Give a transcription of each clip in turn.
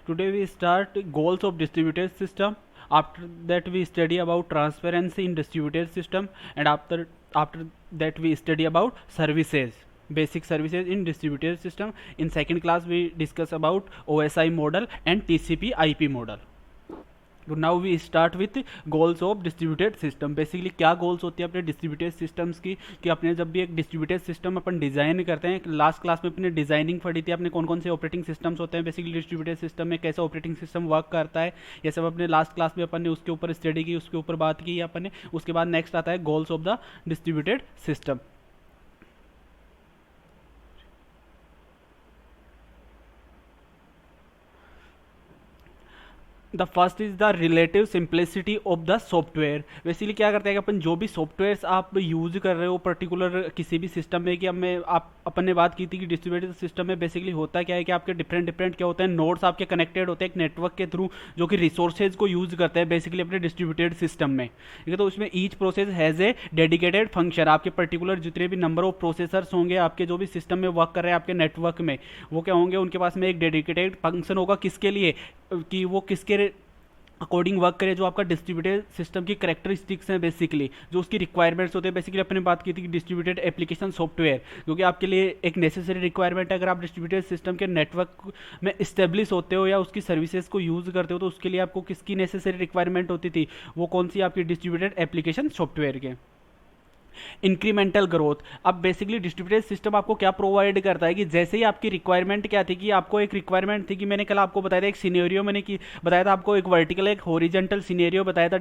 Today we start goals of distributed system. After that we study about transparency in distributed system, and after that we study about services, basic services in distributed system. In second class we discuss about OSI model and TCP IP model. तो now we start with goals of distributed system. Basically क्या goals होती है अपने distributed systems की, कि अपने जब भी एक डिस्ट्रीब्यूटेड सिस्टम अपन डिज़ाइन करते हैं, लास्ट क्लास में अपने डिज़ाइनिंग पढ़ी थी, अपने कौन कौन से ऑपरेटिंग सिस्टम्स होते हैं बेसिकली डिस्ट्रीब्यूटेड सिस्टम में, कैसे ऑपरेटिंग सिस्टम वर्क करता है, ये सब अपने लास्ट क्लास में अपन ने उसके ऊपर स्टडी की, उसके ऊपर बात की अपन ने. उसके बाद नेक्स्ट आता है goals of the distributed system. The first is the relative simplicity of the software. Basically क्या करते हैं कि अपन जो भी सॉफ्टवेयर्स आप यूज कर रहे हो पर्टिकुलर किसी भी सिस्टम में, कि हमें आप अपन ने बात की थी कि डिस्ट्रीब्यूटेड सिस्टम में बेसिकली होता क्या है कि आपके डिफरेंट डिफरेंट क्या होते हैं, नोड्स आपके कनेक्टेड होते हैं एक नेटवर्क के थ्रू, जो कि रिसोर्सेज को यूज करते हैं बेसिकली अपने डिस्ट्रीब्यूटेड सिस्टम में. ठीक है, तो उसमें each process has a dedicated function. आपके पर्टिकुलर जितने भी नंबर ऑफ प्रोसेसर्स होंगे आपके जो भी सिस्टम में वर्क कर रहे हैं आपके नेटवर्क में, वो क्या होंगे, उनके पास में एक डेडिकेटेड फंक्शन होगा. किसके लिए, कि वो किसके अकॉर्डिंग वर्क करे, जो आपका डिस्ट्रीब्यूटेड सिस्टम की करेक्टरिस्टिक्स हैं बेसिकली, जो उसकी रिक्वायरमेंट्स होते हैं. बेसिकली अपने बात की थी कि डिस्ट्रीब्यूटेड एप्लीकेशन सॉफ्टवेयर, जो कि आपके लिए एक नेसेसरी रिक्वायरमेंट है. अगर आप डिस्ट्रीब्यूटेड सिस्टम के नेटवर्क में इस्टेब्लिश होते हो या उसकी सर्विसेज को यूज़ करते हो, तो उसके लिए आपको किसकी नेसेसरी रिक्वायरमेंट होती थी, वो कौन सी, आपकी डिस्ट्रीब्यूटेड एप्लीकेशन सॉफ्टवेयर के. Incremental growth. अब बेसिकली डिस्ट्रीब्यूटेड सिस्टम आपको क्या प्रोवाइड करता है, कि जैसे ही आपकी रिक्वायरमेंट क्या थी, कि आपको एक रिक्वायरमेंट थी, कि मैंने कल आपको बताया था एक सिनेरियो मैंने की बताया था आपको, एक वर्टिकल एक हॉरिजॉन्टल सिनेरियो बताया था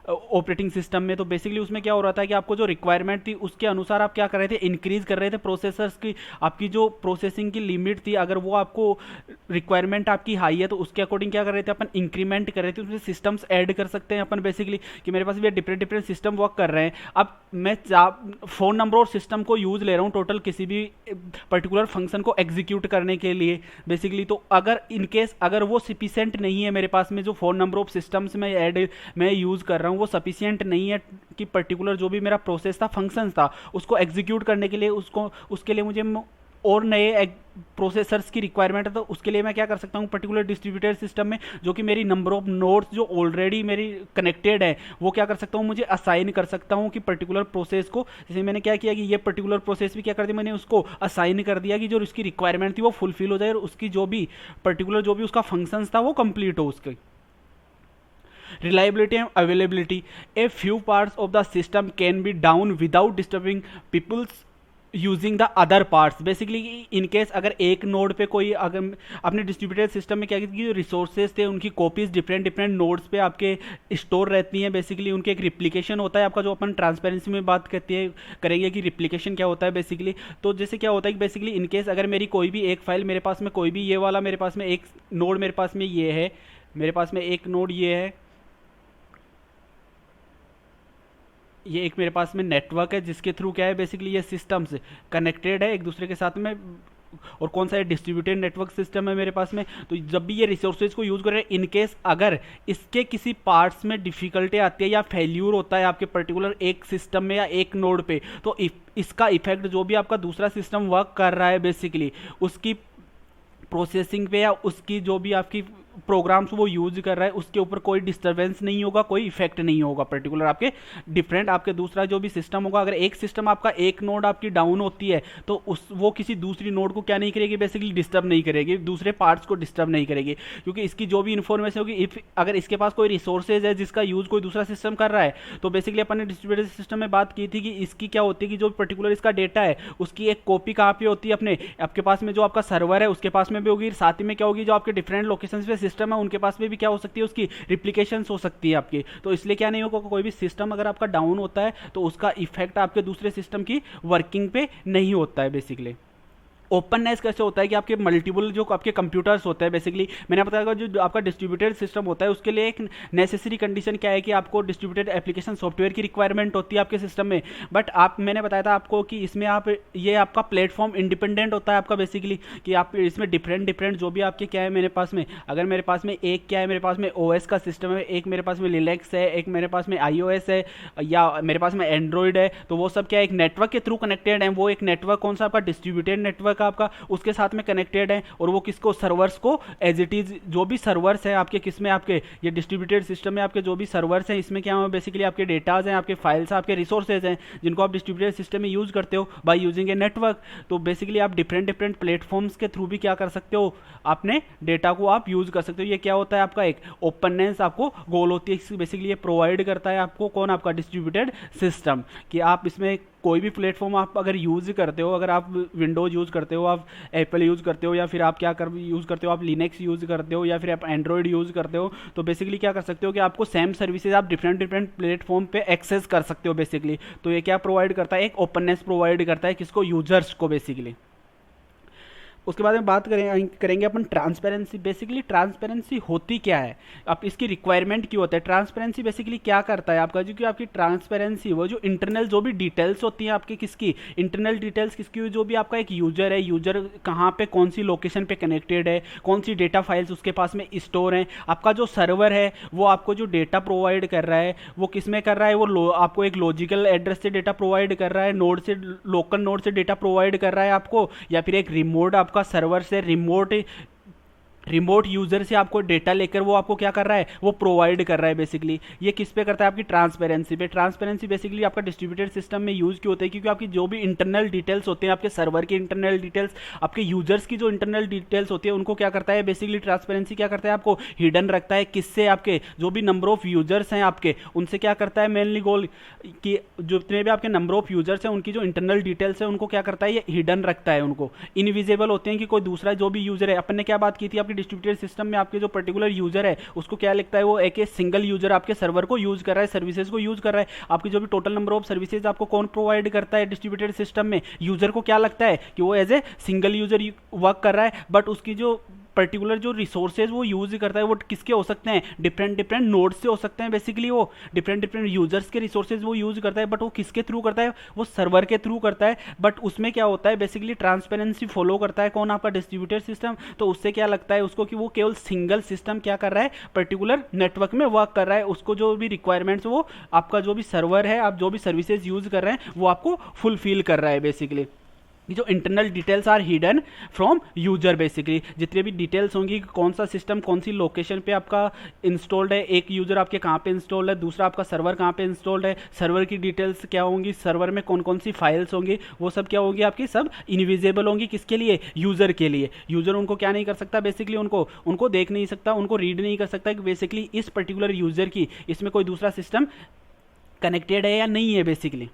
ऑपरेटिंग सिस्टम में. तो बेसिकली उसमें क्या हो रहा था कि आपको जो रिक्वायरमेंट थी उसके अनुसार आप क्या कर रहे थे, इंक्रीज कर रहे थे प्रोसेसर्स की. आपकी जो प्रोसेसिंग की लिमिट थी, अगर वो आपको रिक्वायरमेंट आपकी हाई है, तो उसके अकॉर्डिंग क्या कर रहे थे अपन, इंक्रीमेंट कर रहे थे. उसमें सिस्टम्स ऐड कर सकते हैं अपन बेसिकली, कि मेरे पास भी डिफरेंट डिफरेंट सिस्टम वर्क कर रहे हैं. अब मैं फोन नंबर और सिस्टम को यूज ले रहा हूँ टोटल किसी भी पर्टिकुलर फंक्शन को एग्जीक्यूट करने के लिए बेसिकली. तो अगर इन केस अगर वो सफिशिएंट नहीं है मेरे पास में, जो फोन नंबर ऑफ सिस्टम्स मैं यूज कर रहा हूँ वो सफिशिएंट नहीं है, कि पर्टिकुलर जो भी मेरा प्रोसेस था, फंक्शन था, उसको एग्जीक्यूट करने के लिए, उसके लिए मुझे और नए प्रोसेसर्स की रिक्वायरमेंट है. तो उसके लिए मैं क्या कर सकता हूँ पर्टिकुलर डिस्ट्रीब्यूटेड सिस्टम में, जो कि मेरी नंबर ऑफ नोड्स जो ऑलरेडी मेरी कनेक्टेड है, वो क्या कर सकता हूँ, मुझे असाइन कर सकता हूँ कि पर्टिकुलर प्रोसेस को. जैसे मैंने क्या किया कि ये पर्टिकुलर प्रोसेस भी क्या कर दिया, मैंने उसको असाइन कर दिया कि जो उसकी रिक्वायरमेंट थी वो फुलफिल हो जाए, और उसकी जो भी पर्टिकुलर जो भी उसका फंक्शंस था वो कंप्लीट हो उसके. Reliability and availability. A few parts of the system can be down without disturbing people's using the other parts. Basically in case अगर एक नोड पे कोई, अगर अपने डिस्ट्रीब्यूटेड सिस्टम में क्या कि रिसोर्सेज थे उनकी कॉपीज डिफरेंट डिफरेंट नोड्स पे आपके स्टोर रहती हैं. बेसिकली उनके एक रिप्लिकेशन होता है आपका, जो अपन ट्रांसपेरेंसी में बात करते हैं करेंगे कि रिप्लिकेशन क्या होता है बेसिकली. तो जैसे क्या होता है कि बेसिकली इन केस अगर मेरी कोई भी एक फाइल मेरे पास में, कोई भी ये वाला मेरे पास में एक नोड मेरे पास में ये है, मेरे पास में एक नोड ये है, ये एक मेरे पास में नेटवर्क है जिसके थ्रू क्या है बेसिकली ये सिस्टम्स कनेक्टेड है एक दूसरे के साथ में, और कौन सा है, डिस्ट्रीब्यूटेड नेटवर्क सिस्टम है मेरे पास में. तो जब भी ये रिसोर्सेज को यूज कर रहे हैं, इन केस अगर इसके किसी पार्ट्स में डिफिकल्टी आती है या फेल्यूर होता है आपके पर्टिकुलर एक सिस्टम में या एक नोड पे, तो इसका इफेक्ट जो भी आपका दूसरा सिस्टम वर्क कर रहा है बेसिकली उसकी प्रोसेसिंग पे या उसकी जो भी आपकी प्रोग्राम्स वो यूज कर रहा है उसके ऊपर कोई डिस्टर्बेंस नहीं होगा, कोई इफेक्ट नहीं होगा पर्टिकुलर आपके डिफरेंट आपके दूसरा जो भी सिस्टम होगा. अगर एक सिस्टम आपका एक नोड आपकी डाउन होती है, तो वो किसी दूसरी नोड को क्या नहीं करेगी, बेसिकली डिस्टर्ब नहीं करेगी, दूसरे पार्ट्स को डिस्टर्ब नहीं करेगी, क्योंकि इसकी जो भी इन्फॉर्मेशन होगी, इफ अगर इसके पास कोई रिसोर्सेज है जिसका यूज कोई दूसरा सिस्टम कर रहा है, तो बेसिकली अपन ने डिस्ट्रीब्यूटेड सिस्टम में बात की थी कि इसकी क्या होती है कि जो पर्टिकुलर इसका डेटा है उसकी एक कॉपी कहाँ पे होती है, अपने आपके पास में जो आपका सर्वर है उसके पास में भी होगी, साथ ही में क्या होगी, जो आपके डिफरेंट लोकेशन पे सिस्टम है उनके पास में भी क्या हो सकती है, उसकी रिप्लिकेशंस हो सकती है आपकी. तो इसलिए क्या नहीं होगा, कोई भी सिस्टम अगर आपका डाउन होता है तो उसका इफेक्ट आपके दूसरे सिस्टम की वर्किंग पे नहीं होता है बेसिकली. ओपननेस कैसे होता है कि आपके मल्टीपल जो आपके कंप्यूटर्स होते हैं बेसिकली, मैंने बताया जो आपका डिस्ट्रीब्यूटेड सिस्टम होता है उसके लिए एक नेसेसरी कंडीशन क्या है कि आपको डिस्ट्रीब्यूटेड एप्लीकेशन सॉफ्टवेयर की रिक्वायरमेंट होती है आपके सिस्टम में. बट मैंने बताया था आपको कि इसमें आप ये आपका प्लेटफॉर्म इंडिपेंडेंट होता है आपका बेसिकली, कि आप इसमें डिफरेंट जो भी आपके क्या है मेरे पास में, अगर मेरे पास में एक क्या है, मेरे पास में ओएस का सिस्टम है, एक मेरे पास में लिनक्स है, एक मेरे पास में iOS है, या मेरे पास में एंड्रॉयड है, तो वो सब क्या है एक नेटवर्क के थ्रू कनेक्टेड है. वो एक नेटवर्क कौन सा आपका डिस्ट्रीब्यूटेड नेटवर्क नेटवर्क आपका उसके साथ में कनेक्टेड है, और वो किसको, सर्वर्स को एज इट इज, जो भी सर्वर्स है आपके किसमें, आपके ये डिस्ट्रीब्यूटेड सिस्टम में आपके जो भी सर्वर्स हैं इसमें क्या है, बेसिकली आपके डेटाज हैं, आपके फाइल्स, आपके रिसोर्सेज हैं जिनको आप डिस्ट्रीब्यूटेड सिस्टम में यूज करते हो बाय यूजिंग ए नेटवर्क। तो बेसिकली आप डिफरेंट डिफरेंट प्लेटफॉर्म्स के थ्रू भी क्या कर सकते हो, अपने डेटा को आप यूज कर सकते हो। ये क्या होता है आपका, एक ओपननेस आपको गोल होती है, बेसिकली ये प्रोवाइड करता है आपको कौन, आपका डिस्ट्रीब्यूटेड सिस्टम, कि आप इसमें कोई भी प्लेटफॉर्म आप अगर यूज करते हो, अगर आप विंडोज यूज करते हो, आप एप्पल यूज करते हो, या फिर आप क्या कर यूज करते हो, आप लिनक्स यूज करते हो, या फिर आप एंड्रॉइड यूज करते हो, तो बेसिकली क्या कर सकते हो कि आपको सेम सर्विसेज आप डिफरेंट डिफरेंट प्लेटफॉर्म पे एक्सेस कर सकते हो बेसिकली। तो ये क्या प्रोवाइड करता है, एक ओपननेस प्रोवाइड करता है किसको, यूजर्स को बेसिकली। उसके बाद में बात करेंगे अपन ट्रांसपेरेंसी। बेसिकली ट्रांसपेरेंसी होती क्या है, अब इसकी रिक्वायरमेंट क्यों होता है। ट्रांसपेरेंसी बेसिकली क्या करता है आपका, जो कि आपकी ट्रांसपेरेंसी वो जो इंटरनल जो भी डिटेल्स होती हैं आपकी, किसकी इंटरनल डिटेल्स, किसकी, जो भी आपका एक यूजर है, यूजर कहाँ पे कौन सी लोकेशन पे कनेक्टेड है, कौन सी डेटा फाइल्स उसके पास में स्टोर हैं, आपका जो सर्वर है वो आपको जो डेटा प्रोवाइड कर रहा है वो किस में कर रहा है, वो आपको एक लॉजिकल एड्रेस से डेटा प्रोवाइड कर रहा है, नोड से, लोकल नोड से डेटा प्रोवाइड कर रहा है आपको, या फिर एक रिमोट आपका सर्वर से रिमोट यूजर से आपको डेटा लेकर वो आपको क्या कर रहा है, वो प्रोवाइड कर रहा है बेसिकली। ये किस पे करता है, आपकी ट्रांसपेरेंसी पे। ट्रांसपेरेंसी बेसिकली आपका डिस्ट्रीब्यूटेड सिस्टम में यूज क्यों होता है, क्योंकि आपकी जो भी इंटरनल डिटेल्स होते हैं, आपके सर्वर की इंटरनल डिटेल्स, आपके यूजर्स की जो इंटरनल डिटेल्स होती है, उनको क्या करता है बेसिकली ट्रांसपेरेंसी क्या करता है, आपको हिडन रखता है। किससे, आपके जो भी नंबर ऑफ यूजर्स हैं आपके, उनसे क्या करता है मेनली गोल, कि जितने भी आपके नंबर ऑफ यूजर्स हैं उनकी जो इंटरनल डिटेल्स है उनको क्या करता है, ये हिडन रखता है, उनको इनविजिबल होते हैं कि कोई दूसरा जो भी यूजर है। अपन ने क्या बात की थी, आपकी डिस्ट्रीब्यूटेड सिस्टम आपके जो पर्टिकुलर यूजर है उसको क्या लिखता है, वो एक सिंगल यूजर आपके सर्वर को यूज कर रहा है, सर्विसेज को यूज कर रहा है। आपकी जो भी टोटल नंबर ऑफ सर्विसेज आपको कौन प्रोवाइड करता है डिस्ट्रीब्यूटेड सिस्टम में, यूजर को क्या लगता है कि वो as a single user work कर रहा है, बट उसकी जो पर्टिकुलर जो रिसोर्सेज वो यूज करता है वो किसके हो सकते हैं, डिफरेंट डिफरेंट नोड्स से हो सकते हैं बेसिकली। वो डिफरेंट डिफरेंट यूजर्स के रिसोर्सेज वो यूज करता है, बट वो किसके थ्रू करता है, वो सर्वर के थ्रू करता है। बट उसमें क्या होता है बेसिकली, ट्रांसपेरेंसी फॉलो करता है कौन, आपका डिस्ट्रीब्यूटेड सिस्टम। तो उससे क्या लगता है उसको कि वो केवल सिंगल सिस्टम क्या कर रहा है, पर्टिकुलर नेटवर्क में वर्क कर रहा है। उसको जो भी रिक्वायरमेंट्स वो आपका जो भी सर्वर है, आप जो भी सर्विसेज यूज कर रहे हैं वो आपको फुलफिल कर रहा है बेसिकली। जो internal details are hidden from user basically, जितने भी डिटेल्स होंगी कौन सा सिस्टम कौन सी लोकेशन पे आपका इंस्टॉल्ड है, एक यूजर आपके कहाँ पे इंस्टॉल्ड है, दूसरा आपका सर्वर कहाँ पे इंस्टॉल्ड है, सर्वर की डिटेल्स क्या होंगी, सर्वर में कौन कौन सी फाइल्स होंगी, वो सब क्या होगी आपकी, सब इनविजिबल होंगी। किसके लिए, यूजर के लिए। यूजर उनको क्या नहीं कर सकता बेसिकली, उनको देख नहीं सकता, उनको रीड नहीं कर सकता कि बेसिकली इस पर्टिकुलर यूजर की इसमें कोई दूसरा सिस्टम कनेक्टेड है या नहीं है बेसिकली।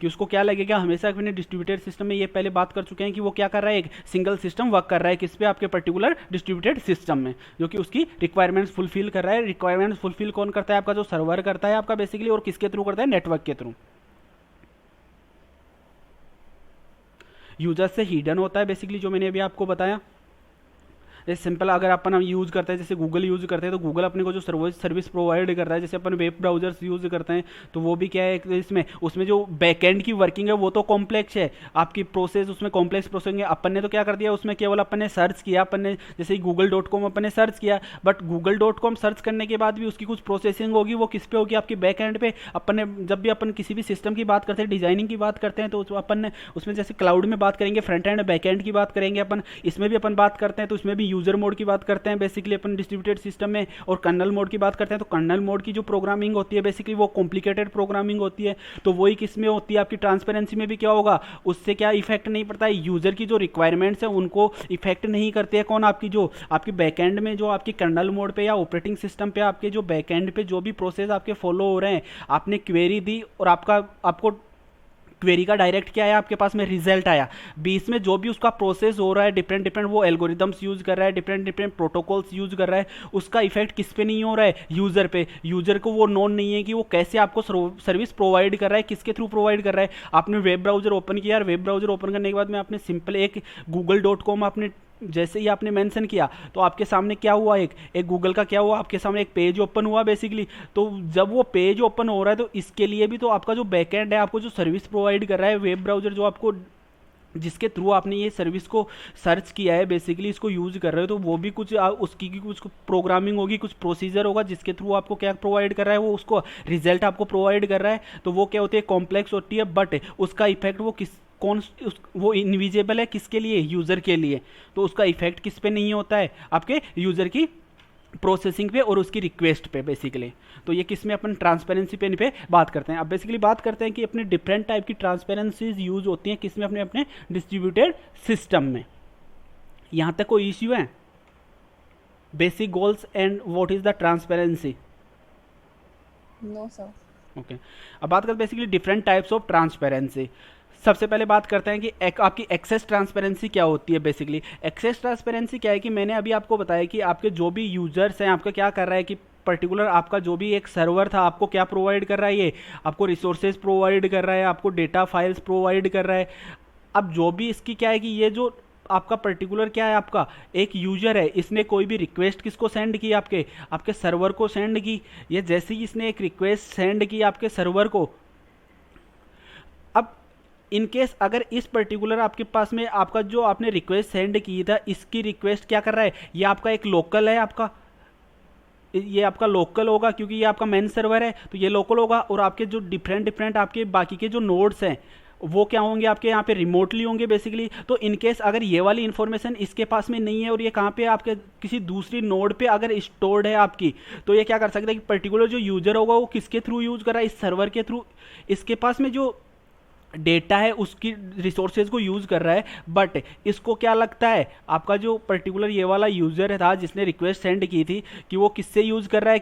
कि उसको क्या लगेगा, हमेशा अपने डिस्ट्रीब्यूटेड सिस्टम में ये पहले बात कर चुके हैं कि वो क्या कर रहा है, एक सिंगल सिस्टम वर्क कर रहा है किस पे, आपके पर्टिकुलर डिस्ट्रीब्यूटेड सिस्टम में, जो कि उसकी रिक्वायरमेंट्स फुलफिल कर रहा है। रिक्वायरमेंट्स फुलफिल कौन करता है, आपका जो सर्वर करता है आपका बेसिकली, और किसके थ्रू करता है, नेटवर्क के थ्रू। यूजर से हिडन होता है बेसिकली, जो मैंने अभी आपको बताया। जैसे सिंपल अगर अपन हम यूज़ करते हैं, जैसे गूगल यूज़ करते हैं, तो गूगल अपने को जो सर्विस प्रोवाइड कर रहा है, जैसे अपन वेब ब्राउजर्स यूज़ करते हैं, तो वो भी क्या है इसमें, उसमें जो बैकएंड की वर्किंग है वो तो कॉम्प्लेक्स है, आपकी प्रोसेस उसमें कॉम्प्लेक्स प्रोसेस है। अपन ने तो क्या कर दिया उसमें, केवल अपन ने सर्च किया, अपन ने जैसे google.com अपन ने सर्च किया, बट google.com सर्च करने के बाद भी उसकी कुछ प्रोसेसिंग होगी, वो किस पे होगी, आपकी बैक एंड पे। अपन ने जब भी अपन किसी भी सिस्टम की बात करते हैं, डिजाइनिंग की बात करते हैं, तो अपन ने उसमें जैसे क्लाउड में बात करेंगे, फ्रंट एंड बैक एंड की बात करेंगे अपन, इसमें भी अपन बात करते हैं, तो इसमें भी यूजर मोड की बात करते हैं बेसिकली अपन डिस्ट्रीब्यूटेड सिस्टम में, और कर्नल मोड की बात करते हैं, तो कर्नल मोड की जो प्रोग्रामिंग होती है बेसिकली वो कॉम्प्लिकेटेड प्रोग्रामिंग होती है। तो वही किस में होती है, आपकी ट्रांसपेरेंसी में भी क्या होगा, उससे क्या इफेक्ट नहीं पड़ता है, यूजर की जो रिक्वायरमेंट्स है उनको इफेक्ट नहीं करते हैं। कौन, आपकी जो आपकी बैकएंड में जो आपकी कर्नल मोड पे या ऑपरेटिंग सिस्टम पे आपके जो बैकएंड पे जो भी प्रोसेस आपके फॉलो हो रहे हैं, आपने क्वेरी दी और आपको क्वेरी का डायरेक्ट क्या आया, आपके पास में रिजल्ट आया, बीच में जो भी उसका प्रोसेस हो रहा है, डिफरेंट डिफरेंट वो एल्गोरिदम्स यूज कर रहा है, डिफरेंट डिफरेंट प्रोटोकॉल्स यूज कर रहा है, उसका इफेक्ट किस पे नहीं हो रहा है, यूजर पे। यूजर को वो नोन नहीं है कि वो कैसे आपको सर्विस प्रोवाइड कर रहा है, किसके थ्रू प्रोवाइड कर रहा है। आपने वेब ब्राउजर ओपन किया, वेब ब्राउजर ओपन करने के बाद में आपने सिंपल एक google.com आपने जैसे ही आपने मेंशन किया, तो आपके सामने क्या हुआ, एक गूगल का क्या हुआ, आपके सामने एक पेज ओपन हुआ बेसिकली। तो जब वो पेज ओपन हो रहा है, तो इसके लिए भी तो आपका जो बैकएंड है, आपको जो सर्विस प्रोवाइड कर रहा है वेब ब्राउजर, जो आपको जिसके थ्रू आपने ये सर्विस को सर्च किया है बेसिकली, इसको यूज कर रहे हो, तो वो भी कुछ उसकी कुछ प्रोग्रामिंग होगी, कुछ प्रोसीजर होगा, जिसके थ्रू आपको क्या प्रोवाइड कर रहा है, वो उसको रिजल्ट आपको प्रोवाइड कर रहा है। तो वो क्या होती है, कॉम्प्लेक्स होती है, बट उसका इफेक्ट वो वो इनविजिबल है किसके लिए, यूज़र के लिए, तो उसका इफेक्ट किस पे नहीं होता है, आपके यूज़र की प्रोसेसिंग पे और उसकी रिक्वेस्ट पे बेसिकली। तो ये किस में अपन ट्रांसपेरेंसी पे बात करते हैं। अब बेसिकली बात करते हैं कि अपने डिफरेंट टाइप की ट्रांसपेरेंसीज यूज होती हैं किस में, अपने अपने डिस्ट्रीब्यूटेड सिस्टम में। यहाँ तक कोई इश्यू है? Basic goals and what is the transparency? No sir. Okay, अब बात करते हैं basically different types of transparency. सबसे पहले बात करते हैं कि आपकी एक्सेस ट्रांसपेरेंसी क्या होती है। बेसिकली एक्सेस ट्रांसपेरेंसी क्या है कि मैंने अभी आपको बताया कि आपके जो भी यूजर्स हैं, आपका क्या कर रहा है कि पर्टिकुलर आपका जो भी एक सर्वर था आपको क्या प्रोवाइड कर रहा है, ये आपको रिसोर्सेज प्रोवाइड कर रहा है, आपको डेटा फाइल्स प्रोवाइड कर रहा है। अब जो भी इसकी क्या है कि ये जो आपका पर्टिकुलर क्या है, आपका एक यूजर है, इसने कोई भी रिक्वेस्ट किसको सेंड की, आपके आपके सर्वर को सेंड की। ये जैसे ही इसने एक रिक्वेस्ट सेंड की आपके सर्वर को, अब इन केस अगर इस पर्टिकुलर आपके पास में आपका जो आपने रिक्वेस्ट सेंड की था, इसकी रिक्वेस्ट क्या कर रहा है, ये आपका एक लोकल है, आपका ये आपका लोकल होगा क्योंकि ये आपका मेन सर्वर है, तो ये लोकल होगा। और आपके जो डिफरेंट आपके बाकी के जो नोड्स हैं वो क्या होंगे, आपके यहाँ पे रिमोटली होंगे बेसिकली। तो इन केस अगर ये वाली इन्फॉर्मेशन इसके पास में नहीं है और ये कहाँ पे आपके किसी दूसरी नोड पे अगर स्टोर्ड है आपकी, तो ये क्या कर सकता है कि पर्टिकुलर जो यूजर होगा वो किसके थ्रू यूज कर रहा है, इस सर्वर के थ्रू इसके पास में जो डेटा है उसकी रिसोर्सेज को यूज कर रहा है। बट इसको क्या लगता है, आपका जो पर्टिकुलर ये वाला यूजर था जिसने रिक्वेस्ट सेंड की थी, कि वो किससे यूज कर रहा है,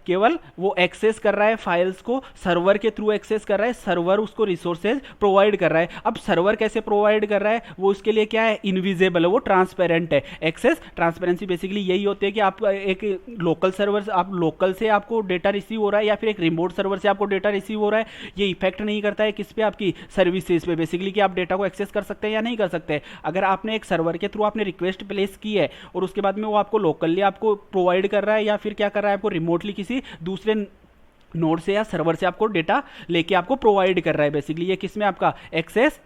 केवल वो एक्सेस कर रहा है फाइल्स को, सर्वर के थ्रू एक्सेस कर रहा है, सर्वर उसको रिसोर्सेज प्रोवाइड कर रहा है। अब सर्वर कैसे प्रोवाइड कर रहा है, वो उसके लिए क्या है, इनविजिबल है, वो ट्रांसपेरेंट है। एक्सेस ट्रांसपेरेंसी बेसिकली यही होती है कि आप एक लोकल सर्वर, आप लोकल से आपको डेटा रिसीव हो रहा है या फिर एक रिमोट सर्वर से आपको डेटा रिसीव हो रहा है, ये इफेक्ट नहीं करता है किस पे, आपकी सर्विसेज पे बेसिकली, कि आप डेटा को एक्सेस कर सकते हैं या नहीं कर सकते। अगर आपने एक सर्वर के थ्रू आपने रिक्वेस्ट प्लेस की है और उसके बाद में वो आपको लोकली आपको प्रोवाइड कर रहा है या फिर क्या कर रहा है, आपको रिमोटली किसी दूसरे नोड से या सर्वर से आपको डेटा लेके आपको प्रोवाइड कर रहा है बेसिकली, ये किसमें, आपका एक्सेस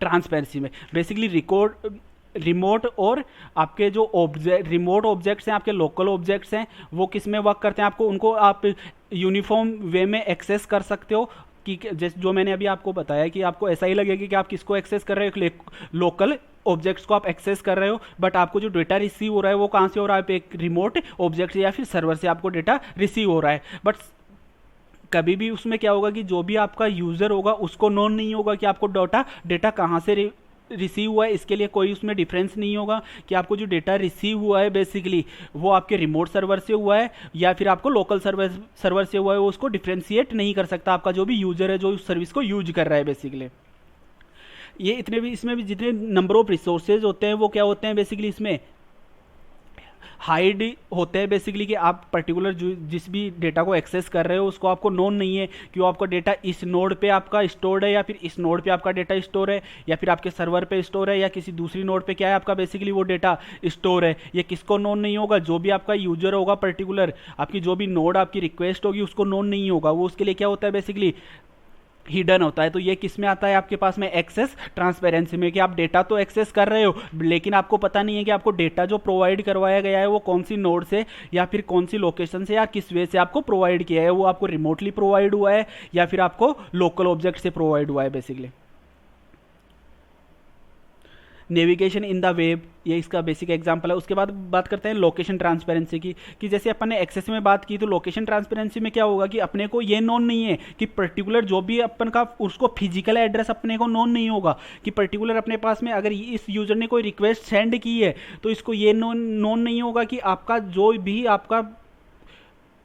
ट्रांसपेरेंसी में। बेसिकली रिकॉर्ड रिमोट और आपके जो रिमोट ऑब्जेक्ट्स हैं, आपके लोकल ऑब्जेक्ट्स हैं, वो किस में वर्क करते हैं, आपको उनको आप यूनिफॉर्म वे में एक्सेस कर सकते हो। कि जैसे जो मैंने अभी आपको बताया कि आपको ऐसा ही लगेगा कि आप किसको एक्सेस कर रहे हो, लोकल ऑब्जेक्ट्स को आप एक्सेस कर रहे हो, बट आपको जो डेटा रिसीव हो रहा है वो कहाँ से हो रहा है, एक रिमोट ऑब्जेक्ट या फिर सर्वर से आपको डेटा रिसीव हो रहा है। बट कभी भी उसमें क्या होगा कि जो भी आपका यूजर होगा उसको नोन नहीं होगा कि आपको डेटा कहाँ से रिसीव हुआ है, इसके लिए कोई उसमें डिफरेंस नहीं होगा कि आपको जो डेटा रिसीव हुआ है बेसिकली वो आपके रिमोट सर्वर से हुआ है या फिर आपको लोकल सर्वर से हुआ है, वो उसको डिफ्रेंशिएट नहीं कर सकता आपका जो भी यूजर है जो उस सर्विस को यूज कर रहा है बेसिकली। ये इतने भी इसमें भी जितने नंबर ऑफ रिसोर्सेज होते हैं वो क्या होते हैं बेसिकली, इसमें हाइड होते हैं बेसिकली, कि आप पर्टिकुलर जिस भी डेटा को एक्सेस कर रहे हो उसको आपको नोन नहीं है कि वो आपका डेटा इस नोड पे आपका स्टोर्ड है या फिर इस नोड पे आपका डेटा स्टोर है या फिर आपके सर्वर पे स्टोर है या किसी दूसरी नोड पे क्या है आपका बेसिकली वो डेटा स्टोर है। ये किसको नोन नहीं होगा, जो भी आपका यूजर होगा पर्टिकुलर, आपकी जो भी नोड आपकी रिक्वेस्ट होगी उसको नोन नहीं होगा, वो उसके लिए क्या होता है बेसिकली हिडन होता है। तो ये किस में आता है आपके पास में, एक्सेस ट्रांसपेरेंसी में, कि आप डेटा तो एक्सेस कर रहे हो लेकिन आपको पता नहीं है कि आपको डेटा जो प्रोवाइड करवाया गया है वो कौन सी नोड से या फिर कौन सी लोकेशन से या किस वे से आपको प्रोवाइड किया है, वो आपको रिमोटली प्रोवाइड हुआ है या फिर आपको लोकल ऑब्जेक्ट से प्रोवाइड हुआ है basically. Navigation in the web, ये इसका बेसिक एग्जांपल है। उसके बाद बात करते हैं लोकेशन ट्रांसपेरेंसी की, कि जैसे अपन ने एक्सेस में बात की तो लोकेशन ट्रांसपेरेंसी में क्या होगा कि अपने को ये नोन नहीं है कि पर्टिकुलर जो भी अपन का उसको फिजिकल एड्रेस अपने को नोन नहीं होगा कि पर्टिकुलर अपने पास में अगर इस यूजर ने कोई रिक्वेस्ट सेंड की है तो इसको ये नोन नहीं होगा कि आपका जो भी आपका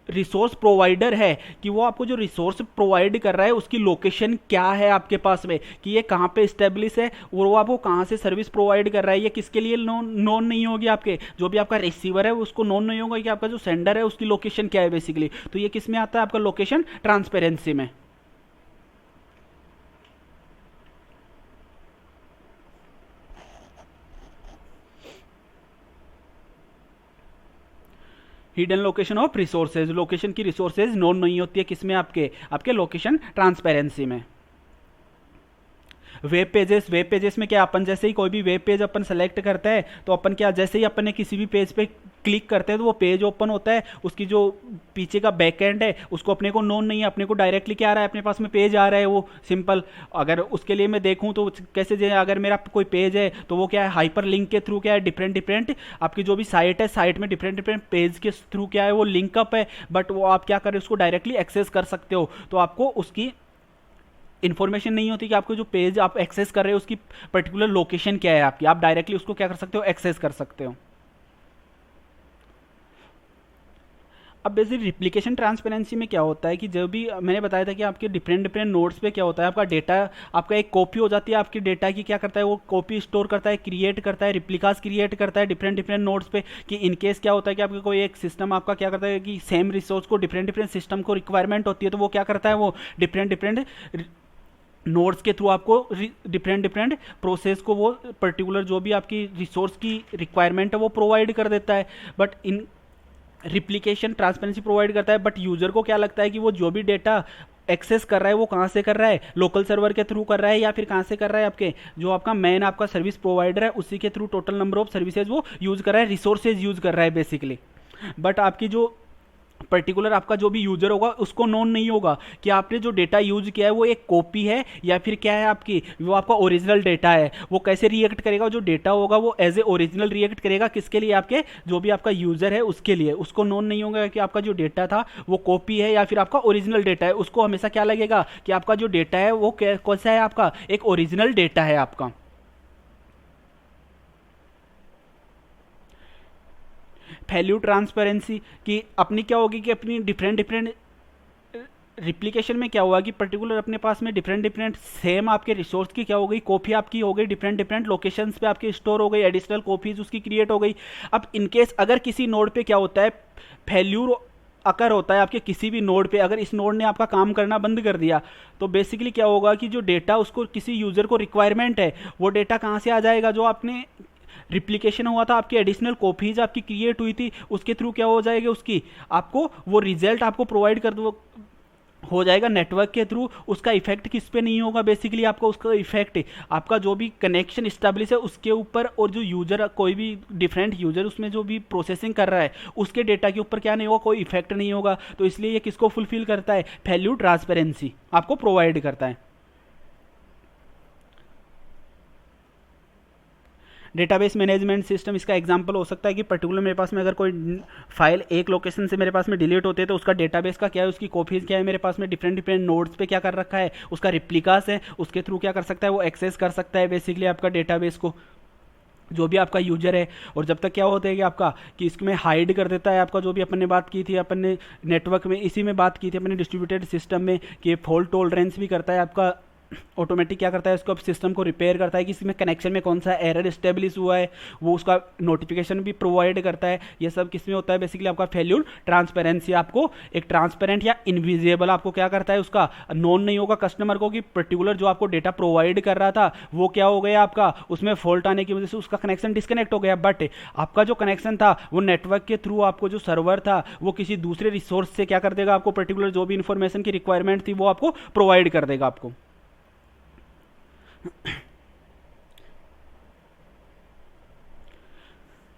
रिसोर्स प्रोवाइडर है कि वो आपको जो रिसोर्स प्रोवाइड कर रहा है उसकी लोकेशन क्या है आपके पास में, कि ये कहाँ पे इस्टेब्लिश है और वो आपको कहाँ से सर्विस प्रोवाइड कर रहा है। ये किसके लिए नोन नहीं होगी, आपके जो भी आपका रिसीवर है उसको नोन नहीं होगा कि आपका जो सेंडर है उसकी लोकेशन क्या है बेसिकली। तो ये किस में आता है, आपका लोकेशन ट्रांसपेरेंसी में। Hidden location of resources, location की रिसोर्सेज नोन नहीं होती है किसमें, आपके लोकेशन ट्रांसपेरेंसी में। वेब पेजेस में क्या अपन जैसे ही कोई भी वेब पेज अपन सेलेक्ट करते हैं तो अपन क्या जैसे ही अपन ने किसी भी पेज पे क्लिक करते हैं तो वो पेज ओपन होता है, उसकी जो पीछे का बैकएंड है उसको अपने को नोन नहीं है, अपने को डायरेक्टली क्या आ रहा है, अपने पास में पेज आ रहा है वो सिंपल। अगर उसके लिए मैं देखूं तो कैसे अगर मेरा कोई पेज है तो वो क्या है हाइपर लिंक के थ्रू क्या है डिफरेंट डिफरेंट आपकी जो भी साइट है साइट में डिफरेंट डिफरेंट पेज के थ्रू क्या है वो लिंकअप है, बट वो आप क्या करें उसको डायरेक्टली एक्सेस कर सकते हो, तो आपको उसकी इन्फॉर्मेशन नहीं होती कि आपको जो पेज आप एक्सेस कर रहे हो उसकी पर्टिकुलर लोकेशन क्या है आपकी, आप डायरेक्टली उसको क्या कर सकते हो एक्सेस कर सकते हो। अब बेसिक रिप्लिकेशन ट्रांसपेरेंसी में क्या होता है कि जब भी मैंने बताया था कि आपके डिफरेंट डिफरेंट नोड्स पे क्या होता है आपका डेटा, आपका एक कॉपी हो जाती है आपकी डेटा की, क्या करता है वो कॉपी स्टोर करता है, क्रिएट करता है, रिप्लिकास क्रिएट करता है डिफरेंट डिफरेंट नोड्स पे, कि इन केस क्या होता है कि आपका कोई एक सिस्टम आपका क्या करता है कि सेम रिसोर्स को डिफरेंट डिफरेंट सिस्टम को रिक्वायरमेंट होती है, तो वो क्या करता है वो डिफरेंट डिफरेंट नोड्स के थ्रू आपको डिफरेंट डिफरेंट प्रोसेस को वो पर्टिकुलर जो भी आपकी रिसोर्स की रिक्वायरमेंट है वो प्रोवाइड कर देता है। But in replication transparency provide करता है, बट यूजर को क्या लगता है कि वो जो भी डेटा एक्सेस कर रहा है वो कहाँ से कर रहा है, लोकल सर्वर के थ्रू कर रहा है या फिर कहाँ से कर रहा है आपके जो आपका मेन आपका सर्विस प्रोवाइडर है उसी के through total number of services वो यूज कर रहा है, रिसोर्सेज यूज कर रहा है बेसिकली। बट आपकी जो पर्टिकुलर आपका जो भी यूजर होगा उसको नोन नहीं होगा कि आपने जो डेटा यूज किया है वो एक कॉपी है या फिर क्या है आपकी वो आपका ओरिजिनल डेटा है। वो कैसे रिएक्ट करेगा, जो डेटा होगा वो एज ए ओरिजिनल रिएक्ट करेगा, किसके लिए आपके जो भी आपका यूजर है उसके लिए, उसको नोन नहीं होगा कि आपका जो डेटा था वो कॉपी है या फिर आपका ओरिजिनल डेटा है। उसको हमेशा क्या लगेगा कि आपका जो डेटा है वो कौन सा है, आपका एक ओरिजिनल डेटा है आपका। वैल्यू ट्रांसपेरेंसी की अपनी क्या होगी कि अपनी डिफरेंट डिफरेंट रिप्लिकेशन में क्या हुआ कि पर्टिकुलर अपने पास में डिफरेंट डिफरेंट सेम आपके रिसोर्स की क्या हो गई कॉपी आपकी हो गई, डिफरेंट डिफरेंट लोकेशंस पे आपकी स्टोर हो गई, एडिशनल कॉपीज उसकी क्रिएट हो गई। अब इनकेस अगर किसी नोड पे क्या होता है फैल्यूर अकर होता है आपके किसी भी नोड पे, अगर इस नोड ने आपका काम करना बंद कर दिया तो बेसिकली क्या होगा कि जो डेटा उसको किसी यूजर को रिक्वायरमेंट है वो डेटा कहाँ से आ जाएगा, जो आपने रिप्लिकेशन हुआ था आपकी एडिशनल कॉपीज आपकी क्रिएट हुई थी उसके थ्रू क्या हो जाएगा उसकी आपको वो रिजल्ट आपको प्रोवाइड कर दो हो जाएगा नेटवर्क के थ्रू। उसका इफेक्ट किस पे नहीं होगा, बेसिकली आपका उसका इफेक्ट आपका जो भी कनेक्शन इस्टेब्लिश है उसके ऊपर, और जो यूजर कोई भी डिफरेंट यूजर उसमें जो भी प्रोसेसिंग कर रहा है उसके डेटा के ऊपर क्या नहीं होगा, कोई इफेक्ट नहीं होगा। तो इसलिए ये किसको फुलफिल करता है, वैल्यू ट्रांसपेरेंसी आपको प्रोवाइड करता है। डेटाबेस मैनेजमेंट सिस्टम इसका एग्जांपल हो सकता है कि पर्टिकुलर मेरे पास में अगर कोई फाइल एक लोकेशन से मेरे पास में डिलीट होते हैं तो उसका डेटाबेस का क्या है, उसकी कॉपीज क्या है, मेरे पास में डिफरेंट डिफरेंट नोड्स पे क्या कर रखा है, उसका रिप्लिकास है, उसके थ्रू क्या कर सकता है वो एक्सेस कर सकता है बेसिकली आपका डेटाबेस को जो भी आपका यूजर है। और जब तक क्या होता है कि आपका कि इसमें हाइड कर देता है आपका जो भी अपन ने बात की थी, अपन ने नेटवर्क में इसी में बात की थी अपने डिस्ट्रीब्यूटेड सिस्टम में कि फॉल्ट टॉलरेंस भी करता है आपका ऑटोमेटिक क्या करता है उसको सिस्टम को रिपेयर करता है कि इसमें कनेक्शन में कौन सा एरर इस्टेब्लिश हुआ है, वो उसका नोटिफिकेशन भी प्रोवाइड करता है। ये सब किस में होता है बेसिकली आपका फैल्यूर ट्रांसपेरेंसी आपको एक ट्रांसपेरेंट या इनविजिबल आपको क्या करता है उसका नोन नहीं होगा कस्टमर को कि पर्टिकुलर जो आपको डेटा प्रोवाइड कर रहा था वो क्या हो गया आपका उसमें फॉल्ट आने की वजह से उसका कनेक्शन डिस्कनेक्ट हो गया, बट आपका जो कनेक्शन था वो नेटवर्क के थ्रू आपको जो सर्वर था वो किसी दूसरे रिसोर्स से क्या कर देगा आपको पर्टिकुलर जो भी इंफॉर्मेशन की रिक्वायरमेंट थी वो आपको प्रोवाइड कर देगा आपको।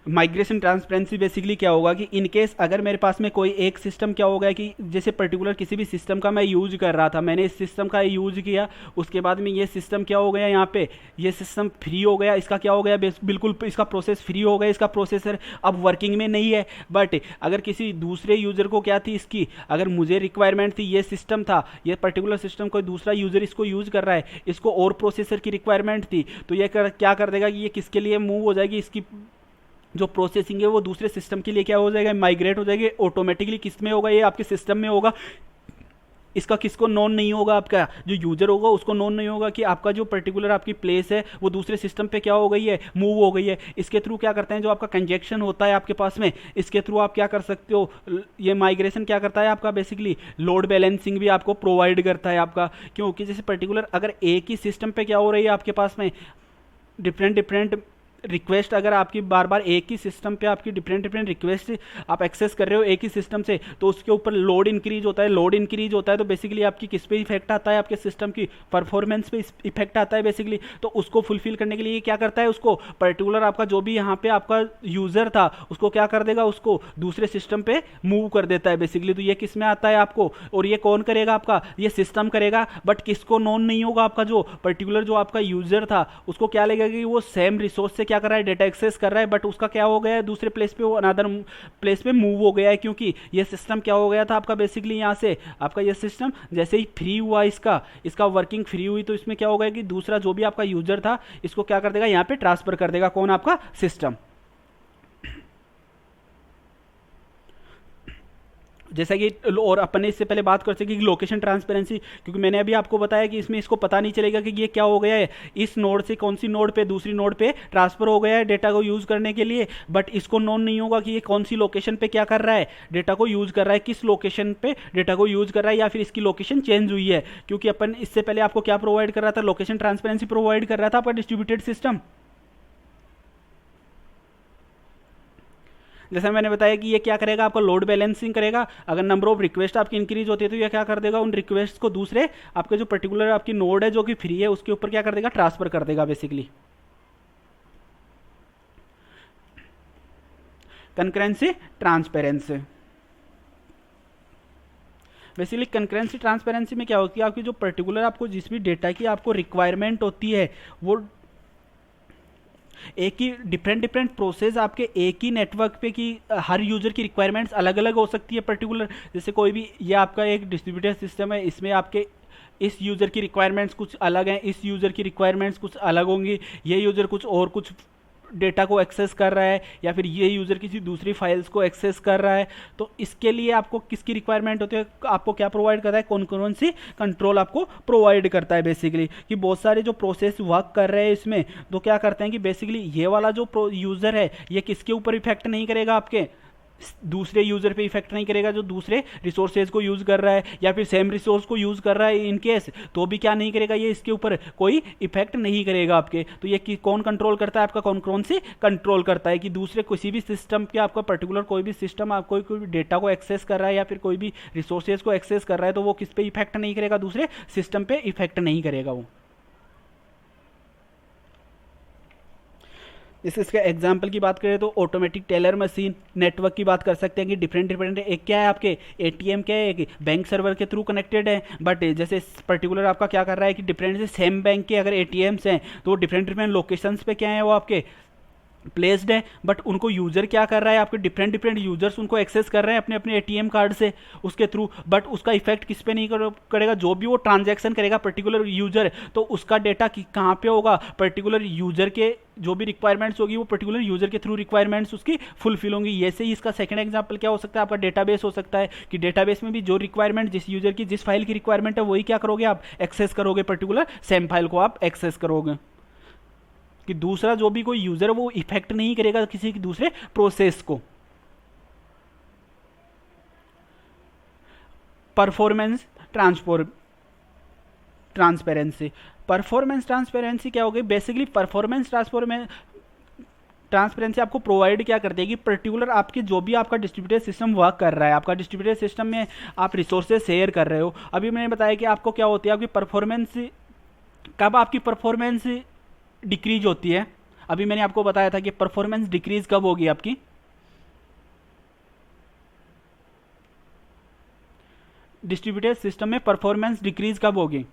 माइग्रेशन ट्रांसपेरेंसी बेसिकली क्या होगा कि इन केस अगर मेरे पास में कोई एक सिस्टम क्या होगा कि जैसे पर्टिकुलर किसी भी सिस्टम का मैं यूज कर रहा था, मैंने इस सिस्टम का यूज किया, उसके बाद में ये सिस्टम क्या हो गया यहाँ पे ये सिस्टम फ्री हो गया, इसका क्या हो गया बिल्कुल इसका प्रोसेस फ्री हो गया, इसका प्रोसेसर अब वर्किंग में नहीं है। बट अगर किसी दूसरे यूजर को क्या थी इसकी अगर मुझे रिक्वायरमेंट थी, ये सिस्टम था ये पर्टिकुलर सिस्टम कोई दूसरा यूजर इसको यूज कर रहा है, इसको और प्रोसेसर की रिक्वायरमेंट थी, तो ये क्या कर देगा कि ये किसके लिए मूव हो जाएगी, इसकी जो प्रोसेसिंग है वो दूसरे सिस्टम के लिए क्या हो जाएगा माइग्रेट हो जाएगी ऑटोमेटिकली। किस में होगा ये आपके सिस्टम में होगा, इसका किसको नोन नहीं होगा, आपका जो यूजर होगा उसको नोन नहीं होगा कि आपका जो पर्टिकुलर आपकी प्लेस है वो दूसरे सिस्टम पे क्या हो गई है मूव हो गई है। इसके थ्रू क्या करते हैं जो आपका कंजेक्शन होता है आपके पास में, इसके थ्रू आप क्या कर सकते हो, ये माइग्रेशन क्या करता है आपका बेसिकली लोड बैलेंसिंग भी आपको प्रोवाइड करता है आपका, क्योंकि जैसे पर्टिकुलर अगर एक ही सिस्टम पे क्या हो रही है आपके पास में डिफरेंट डिफरेंट रिक्वेस्ट अगर आपकी बार बार एक ही सिस्टम पे आपकी डिफरेंट डिफरेंट रिक्वेस्ट आप एक्सेस कर रहे हो एक ही सिस्टम से, तो उसके ऊपर लोड इंक्रीज होता है। लोड इंक्रीज होता है तो बेसिकली आपकी किस पे इफेक्ट आता है, आपके सिस्टम की परफॉर्मेंस पे इफेक्ट आता है बेसिकली। तो उसको फुलफिल करने के लिए क्या करता है, उसको पर्टिकुलर आपका जो भी यहाँ पे आपका यूजर था उसको क्या कर देगा, उसको दूसरे सिस्टम पे मूव कर देता है बेसिकली। तो ये किस में आता है आपको, और ये कौन करेगा, आपका ये सिस्टम करेगा। बट किसको नोन नहीं होगा, आपका जो पर्टिकुलर जो आपका यूजर था उसको क्या लगेगा कि वो सेम रिसोर्स से क्या कर रहा है, डेटा एक्सेस कर रहा है, बट उसका क्या हो गया है, दूसरे प्लेस पे वो अनदर प्लेस पे मूव हो गया है, क्योंकि ये सिस्टम क्या हो गया था आपका बेसिकली यहाँ से आपका ये सिस्टम जैसे ही फ्री हुआ, इसका वर्किंग फ्री हुई, तो इसमें क्या हो गया कि दूसरा जो भी आपका यूजर था इसको क्या कर देगा, यहाँ पे ट्रांसफर कर देगा, कौन, आपका सिस्टम। जैसा कि और अपन ने इससे पहले बात कर सके कि लोकेशन ट्रांसपेरेंसी, क्योंकि मैंने अभी आपको बताया कि इसमें इसको पता नहीं चलेगा कि ये क्या हो गया है, इस नोड से कौन सी नोड पे दूसरी नोड पे ट्रांसफर हो गया है डेटा को यूज़ करने के लिए। बट इसको नोन नहीं होगा कि ये कौन सी लोकेशन पे क्या कर रहा है, डेटा को यूज़ कर रहा है, किस लोकेशन पे डेटा को यूज़ कर रहा है, या फिर इसकी लोकेशन चेंज हुई है। क्योंकि अपन इससे पहले आपको क्या प्रोवाइड कर रहा था, लोकेशन ट्रांसपेरेंसी प्रोवाइड कर रहा था आपका डिस्ट्रीब्यूटेड सिस्टम। जैसे मैंने बताया कि ये क्या करेगा, आपका लोड बैलेंसिंग करेगा। अगर नंबर ऑफ रिक्वेस्ट आपकी इंक्रीज होती है तो ये क्या कर देगा, उन रिक्वेस्ट को दूसरे आपके जो पर्टिकुलर आपकी नोड है जो कि फ्री है उसके ऊपर क्या कर देगा, ट्रांसफर कर देगा basically. Concurrency transparency, basically concurrency transparency में क्या होती है, आपकी जो पर्टिकुलर आपको जिस भी डेटा की आपको रिक्वायरमेंट होती है वो एक ही डिफरेंट डिफरेंट प्रोसेस आपके एक ही नेटवर्क पे की हर यूजर की रिक्वायरमेंट्स अलग अलग हो सकती है पर्टिकुलर। जैसे कोई भी ये आपका एक डिस्ट्रीब्यूटेड सिस्टम है, इसमें आपके इस यूज़र की रिक्वायरमेंट्स कुछ अलग हैं, इस यूज़र की रिक्वायरमेंट्स कुछ अलग होंगी, ये यूज़र कुछ और कुछ डेटा को एक्सेस कर रहा है, या फिर ये यूज़र किसी दूसरी फाइल्स को एक्सेस कर रहा है। तो इसके लिए आपको किसकी रिक्वायरमेंट होती है, आपको क्या प्रोवाइड करता है, कौन सी कंट्रोल आपको प्रोवाइड करता है बेसिकली। कि बहुत सारे जो प्रोसेस वर्क कर रहे हैं इसमें, तो क्या करते हैं कि बेसिकली ये वाला जो यूज़र है ये किसके ऊपर इफेक्ट नहीं करेगा, आपके दूसरे यूजर पे इफेक्ट नहीं करेगा जो दूसरे रिसोर्सेज को यूज कर रहा है, या फिर सेम रिसोर्स को यूज कर रहा है इन केस, तो भी क्या नहीं करेगा, ये इसके ऊपर कोई इफेक्ट नहीं करेगा आपके। तो ये कौन कंट्रोल करता है, आपका कौन सी कंट्रोल करता है कि दूसरे किसी भी सिस्टम के आपका पर्टिकुलर कोई भी सिस्टम आपको कोई भी डेटा को एक्सेस कर रहा है या फिर कोई भी रिसोर्सेज को एक्सेस कर रहा है, तो वो किस पे इफेक्ट नहीं करेगा, दूसरे सिस्टम पे इफेक्ट नहीं करेगा वो। जैसे इसका एग्जाम्पल की बात करें तो ऑटोमेटिक टेलर मशीन नेटवर्क की बात कर सकते हैं कि डिफरेंट डिफरेंट एक क्या है, आपके एटीएम क्या है, एक बैंक सर्वर के थ्रू कनेक्टेड है। बट जैसे पर्टिकुलर आपका क्या कर रहा है कि डिफरेंट से सेम बैंक के अगर एटीएम्स हैं तो डिफरेंट डिफरेंट लोकेशंस पे क्या है वो आपके प्लेस्ड है, बट उनको यूजर क्या कर रहा है, आपके डिफरेंट डिफरेंट यूजर्स उनको एक्सेस कर रहे हैं अपने अपने एटीएम कार्ड से उसके थ्रू। बट उसका इफेक्ट किस पे नहीं करेगा, जो भी वो ट्रांजैक्शन करेगा पर्टिकुलर यूजर, तो उसका डेटा कहाँ पे होगा, पर्टिकुलर यूजर के जो भी रिक्वायरमेंट्स होगी वो पर्टिकुलर यूजर के थ्रू रिक्वायरमेंट्स उसकी फुलफिल होंगी। जैसे ही इसका सेकंड एग्जांपल क्या हो सकता है, आपका डेटाबेस हो सकता है कि डेटाबेस में भी जो रिक्वायरमेंट जिस यूजर की जिस फाइल की रिक्वायरमेंट है वही क्या करोगे, आप एक्सेस करोगे, पर्टिकुलर सेम फाइल को आप एक्सेस करोगे। कि दूसरा जो भी कोई यूजर है वो इफेक्ट नहीं करेगा किसी दूसरे प्रोसेस को। परफॉर्मेंस ट्रांसपेरेंसी, परफॉर्मेंस ट्रांसपेरेंसी क्या होगी, बेसिकली परफॉर्मेंस ट्रांसपेरेंसी आपको प्रोवाइड क्या करती है कि पर्टिकुलर आपकी जो भी आपका डिस्ट्रीब्यूटेड सिस्टम वर्क कर रहा है, आपका डिस्ट्रीब्यूटेड सिस्टम में आप रिसोर्सेज शेयर कर रहे हो। अभी मैंने बताया कि आपको क्या होती है, आपकी परफॉर्मेंस कब आपकी परफॉर्मेंस डिक्रीज होती है। अभी मैंने आपको बताया था कि परफॉर्मेंस डिक्रीज कब होगी आपकी, डिस्ट्रीब्यूटेड सिस्टम में परफॉर्मेंस डिक्रीज कब होगी,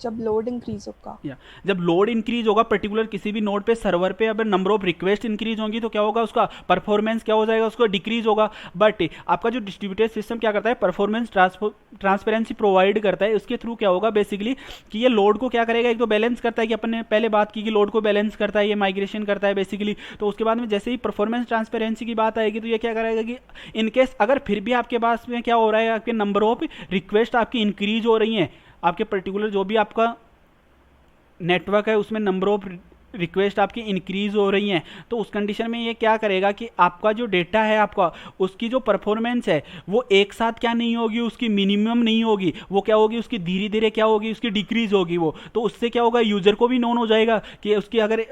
जब लोड इंक्रीज होगा। या जब लोड इंक्रीज होगा पर्टिकुलर किसी भी नोड पे सर्वर पे, अगर नंबर ऑफ रिक्वेस्ट इंक्रीज होंगी तो क्या होगा, उसका परफॉर्मेंस क्या हो जाएगा, उसका डिक्रीज होगा। बट आपका जो डिस्ट्रीब्यूटेड सिस्टम क्या करता है, परफॉर्मेंस ट्रांसपेरेंसी प्रोवाइड करता है। उसके थ्रू क्या होगा बेसिकली कि ये लोड को क्या करेगा, एक तो बैलेंस करता है कि अपन ने पहले बात की कि लोड को बैलेंस करता है, ये माइग्रेशन करता है बेसिकली। तो उसके बाद में जैसे ही परफॉर्मेंस ट्रांसपेरेंसी की बात आएगी तो ये क्या करेगा कि इनकेस अगर फिर भी आपके पास में क्या हो रहा है, आपके नंबर ऑफ रिक्वेस्ट आपकी इंक्रीज हो रही हैं, आपके पर्टिकुलर जो भी आपका नेटवर्क है उसमें नंबर ऑफ रिक्वेस्ट आपकी इंक्रीज हो रही हैं, तो उस कंडीशन में ये क्या करेगा कि आपका जो डेटा है आपका, उसकी जो परफॉर्मेंस है वो एक साथ क्या नहीं होगी, उसकी मिनिमम नहीं होगी, वो क्या होगी, उसकी धीरे धीरे क्या होगी, उसकी डिक्रीज होगी वो। तो उससे क्या होगा, यूजर को भी नोन हो जाएगा कि उसकी अगर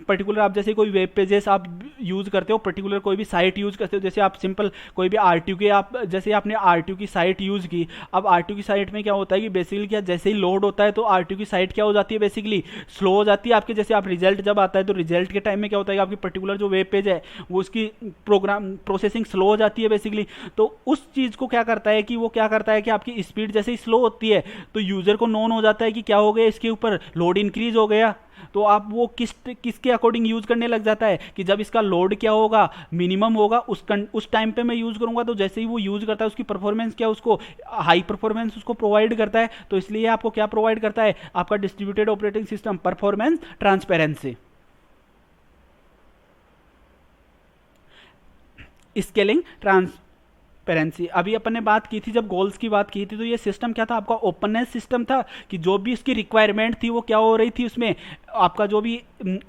पर्टिकुलर आप जैसे कोई वेब पेजेस आप यूज करते हो, पर्टिकुलर कोई भी साइट यूज करते हो, जैसे आप सिंपल कोई भी आरटीयू के आप जैसे आपने आरटीयू की साइट यूज की, अब आरटीयू की साइट में क्या होता है कि बेसिकली क्या जैसे ही लोड होता है तो आरटीयू की साइट क्या हो जाती है, बेसिकली स्लो हो जाती है आपके। जैसे आप रिजल्ट जब आता है तो रिजल्ट के टाइम में क्या होता है कि आपकी पर्टिकुलर जो वेब पेज है वो उसकी प्रोग्राम प्रोसेसिंग स्लो हो जाती है बेसिकली। तो उस चीज़ को क्या करता है कि वो क्या करता है कि आपकी स्पीड जैसे ही स्लो होती है तो यूज़र को नोन हो जाता है कि क्या हो गया, इसके ऊपर लोड इंक्रीज हो गया। तो आप वो किसके अकॉर्डिंग यूज करने लग जाता है कि जब इसका लोड क्या होगा, मिनिमम होगा, उस टाइम पे मैं यूज करूंगा। तो जैसे ही वो यूज करता है उसकी परफॉर्मेंस क्या, उसको हाई परफॉर्मेंस उसको प्रोवाइड करता है। तो इसलिए आपको क्या प्रोवाइड करता है, आपका distributed operating system performance transparency, scaling transparency. अभी अपन ने बात की थी, जब गोल्स की बात की थी, तो ये सिस्टम क्या था आपका, ओपननेस सिस्टम था कि जो भी इसकी रिक्वायरमेंट थी वो क्या हो रही थी, उसमें आपका जो भी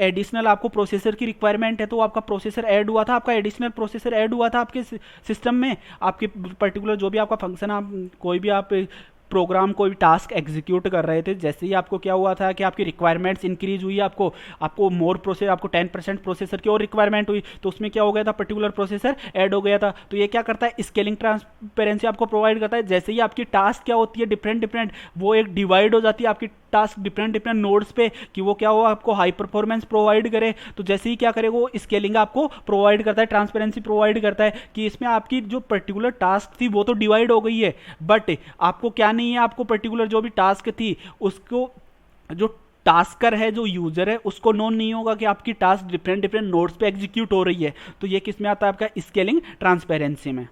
एडिशनल आपको प्रोसेसर की रिक्वायरमेंट है तो आपका प्रोसेसर ऐड हुआ था, आपका एडिशनल प्रोसेसर ऐड हुआ था आपके सिस्टम में। आपके पर्टिकुलर जो भी आपका फंक्शन, आप कोई भी आप प्रोग्राम कोई टास्क एग्जीक्यूट कर रहे थे, जैसे ही आपको क्या हुआ था कि आपकी रिक्वायरमेंट्स इंक्रीज हुई, आपको आपको मोर प्रोसेसर, आपको 10% प्रोसेसर की और रिक्वायरमेंट हुई, तो उसमें क्या हो गया था, पर्टिकुलर प्रोसेसर ऐड हो गया था। तो ये क्या करता है, स्केलिंग ट्रांसपेरेंसी आपको प्रोवाइड करता है। जैसे ही आपकी टास्क क्या होती है डिफरेंट डिफरेंट, वो एक डिवाइड हो जाती है आपकी टास्क डिफरेंट डिफरेंट नोड्स पे कि वो क्या हो, आपको हाई परफॉर्मेंस प्रोवाइड करे। तो जैसे ही क्या करेगा, वो स्केलिंग आपको प्रोवाइड करता है, ट्रांसपेरेंसी प्रोवाइड करता है कि इसमें आपकी जो पर्टिकुलर टास्क थी वो तो डिवाइड हो गई है, बट आपको क्या नहीं है, आपको पर्टिकुलर जो भी टास्क थी उसको, जो टास्कर है, जो यूजर है, उसको नोन नहीं होगा कि आपकी टास्क डिफरेंट डिफरेंट नोड्स पे एग्जीक्यूट हो रही है। तो ये किस में आता है, आपका स्केलिंग ट्रांसपेरेंसी में।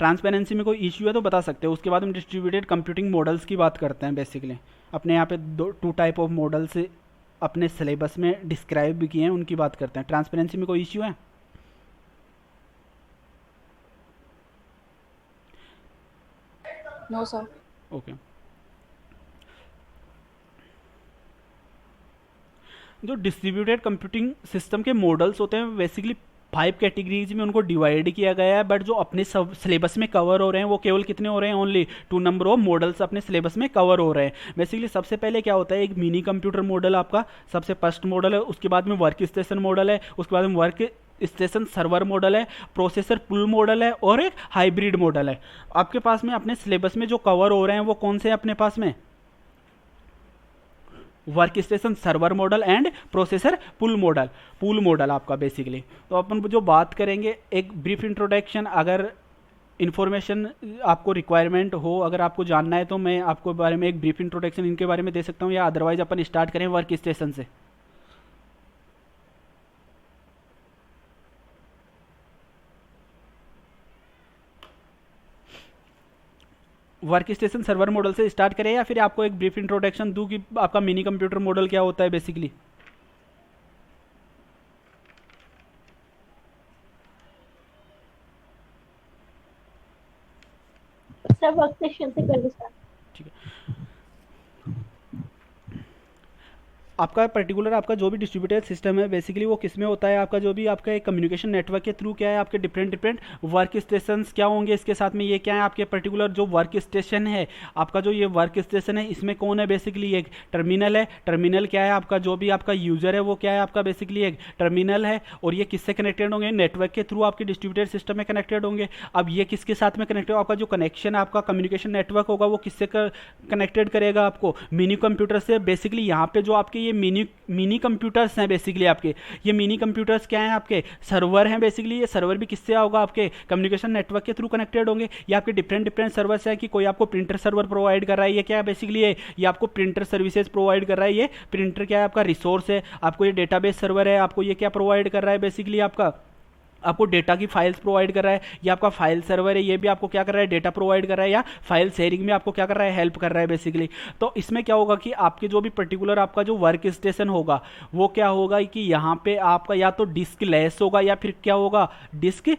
ट्रांसपेरेंसी में कोई इश्यू है तो बता सकते हो। उसके बाद हम डिस्ट्रीब्यूटेड कंप्यूटिंग मॉडल्स की बात करते हैं। बेसिकली अपने यहाँ पे टू टाइप ऑफ मॉडल्स अपने सिलेबस में डिस्क्राइब भी किए हैं, उनकी बात करते हैं। ट्रांसपेरेंसी में कोई इश्यू है? No sir. ओके। जो डिस्ट्रीब्यूटेड कंप्यूटिंग सिस्टम के मॉडल्स होते हैं बेसिकली 5 कैटेगरीज में उनको डिवाइड किया गया है, बट जो अपने सब सिलेबस में कवर हो रहे हैं वो केवल कितने हो रहे हैं, ओनली 2 नंबर ऑफ मॉडल्स अपने सिलेबस में कवर हो रहे हैं। बेसिकली सबसे पहले क्या होता है, एक मिनी कंप्यूटर मॉडल आपका सबसे फर्स्ट मॉडल है, उसके बाद में वर्क स्टेशन मॉडल है, उसके बाद में वर्क स्टेशन सर्वर मॉडल है, प्रोसेसर पुल मॉडल है और एक हाइब्रिड मॉडल है। आपके पास में अपने सिलेबस में जो कवर हो रहे हैं वो कौन से हैं अपने पास में, work station server model and processor pool model आपका बेसिकली। तो अपन जो बात करेंगे, एक ब्रीफ इंट्रोडक्शन, अगर इन्फॉर्मेशन आपको रिक्वायरमेंट हो, अगर आपको जानना है तो मैं आपको बारे में एक ब्रीफ इंट्रोडक्शन इनके बारे में दे सकता हूँ, या अदरवाइज अपन स्टार्ट करें वर्क स्टेशन से। वर्क स्टेशन सर्वर मॉडल से स्टार्ट करें या फिर आपको एक ब्रीफ इंट्रोडक्शन दूं कि आपका मिनी कंप्यूटर मॉडल क्या होता है बेसिकली। सर वर्क स्टेशन से कर लीजिए। ठीक है। आपका पर्टिकुलर आपका जो भी डिस्ट्रीब्यूटेड सिस्टम है बेसिकली वो किस में होता है, आपका जो भी आपका एक कम्युनिकेशन नेटवर्क के थ्रू क्या है, आपके डिफरेंट डिफरेंट वर्क स्टेशंस क्या होंगे, इसके साथ में ये क्या है, आपके पर्टिकुलर जो वर्क स्टेशन है, आपका जो ये वर्क स्टेशन है इसमें कौन है, बेसिकली एक टर्मिनल है। टर्मिनल क्या है, आपका जो भी आपका यूजर है वो क्या है, आपका बेसिकली एक टर्मिनल है। और ये किससे कनेक्टेड होंगे, नेटवर्क के थ्रू आपके डिस्ट्रीब्यूटेड सिस्टम में कनेक्टेड होंगे। अब ये किसके साथ में कनेक्टेड, आपका जो कनेक्शन आपका कम्युनिकेशन नेटवर्क होगा वो किससे कनेक्टेड करेगा, आपको मिनी कंप्यूटर से। बेसिकली यहाँ पे जो आपके ये मिनी कंप्यूटर्स हैं, बेसिकली आपके ये मिनी कंप्यूटर्स क्या हैं, आपके सर्वर हैं। बेसिकली ये सर्वर भी किससे होगा, आपके कम्युनिकेशन नेटवर्क के थ्रू कनेक्टेड होंगे। ये आपके डिफरेंट डिफरेंट सर्वर्स है कि कोई आपको प्रिंटर सर्वर प्रोवाइड कर रहा है, ये क्या है बेसिकली ये आपको प्रिंटर सर्विसेज प्रोवाइड कर रहा है। ये प्रिंटर क्या है, आपका रिसोर्स है। आपको ये डेटाबेस सर्वर है, आपको ये क्या प्रोवाइड कर रहा है, बेसिकली आपको डेटा की फाइल्स प्रोवाइड कर रहा है। ये आपका फाइल सर्वर है, ये भी आपको क्या कर रहा है, डेटा प्रोवाइड कर रहा है, या फाइल शेयरिंग में आपको क्या कर रहा है, हेल्प कर रहा है बेसिकली। तो इसमें क्या होगा कि आपके जो भी पर्टिकुलर आपका जो वर्क स्टेशन होगा वो क्या होगा कि यहाँ पे आपका या तो डिस्क लेस होगा या फिर क्या होगा, डिस्क